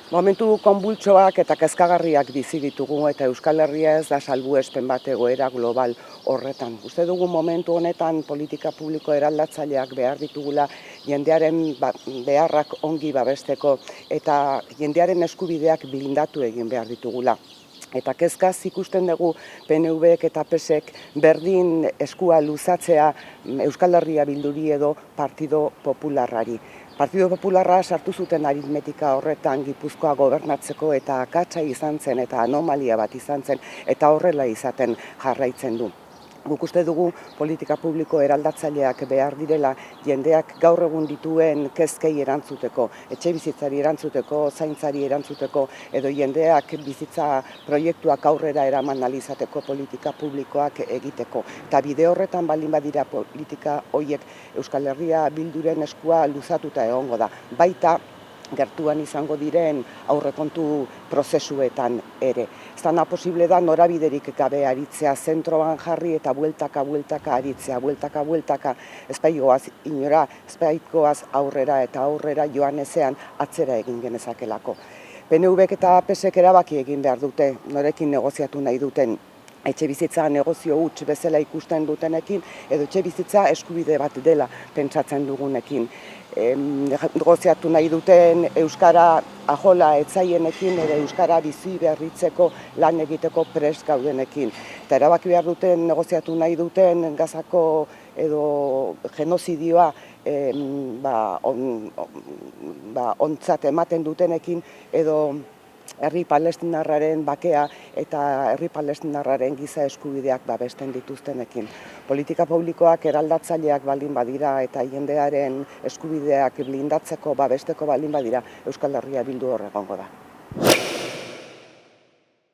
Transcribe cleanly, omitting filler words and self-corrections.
Momentu konbultsoak eta kezkagarriak bizi ditugu eta Euskal Herria ez da salbuespen bat egoera global horretan. Uste dugu momentu honetan politika publiko eraldatzaileak behar ditugula jendearen beharrak ongi babesteko eta jendearen eskubideak blindatu egin behar ditugula. Eta kezkaz ikusten dugu PNVek eta PSek berdin eskua luzatzea Euskal Herria Bilduri edo Partido Popularrari. Partido Popularra sartu zuten aritmetika horretan Gipuzkoa gobernatzeko eta akatsa izan zen eta anomalia bat izan zen eta horrela izaten jarraitzen du. Guk uste dugu politika publiko eraldatzaileak behar direla jendeak gaur egun dituen kezkei erantzuteko, etxe bizitzari erantzuteko, zaintzari erantzuteko edo jendeak bizitza proiektuak aurrera eraman ahal izateko politika publikoak egiteko. Eta bide horretan baldin badira politika horiek Euskal Herria Bilduren eskua luzatuta egongo da. Baita gertuan izango diren aurrekontu prozesuetan ere. Ez da posible da norabiderik gabe aritzea zentroan jarri eta bueltaka aritzea, bueltaka ezpaigoaz inora, ezpaigoaz aurrera eta aurrera joan ezean atzera egin genezakelako. PNVek eta PSek erabaki egin behar dute, norekin negoziatu nahi duten. Etxe bizitza negozio huts bezala ikusten dutenekin edo etxe bizitza eskubide bat dela pentsatzen dugunekin. Negoziatu nahi duten euskara ajola etzaienekin edo euskara bizi berritzeko lan egiteko prest gaudenekin. Eta erabaki behar duten negoziatu nahi duten Gazako edo genozidioa ontzat ematen dutenekin edo herri palestinarraren bakea eta herri palestinarraren giza eskubideak babesten dituztenekin. Politika publikoak eraldatzaileak baldin badira eta jendearen eskubideak blindatzeko babesteko baldin badira Euskal Herria Bildu hor egongo da.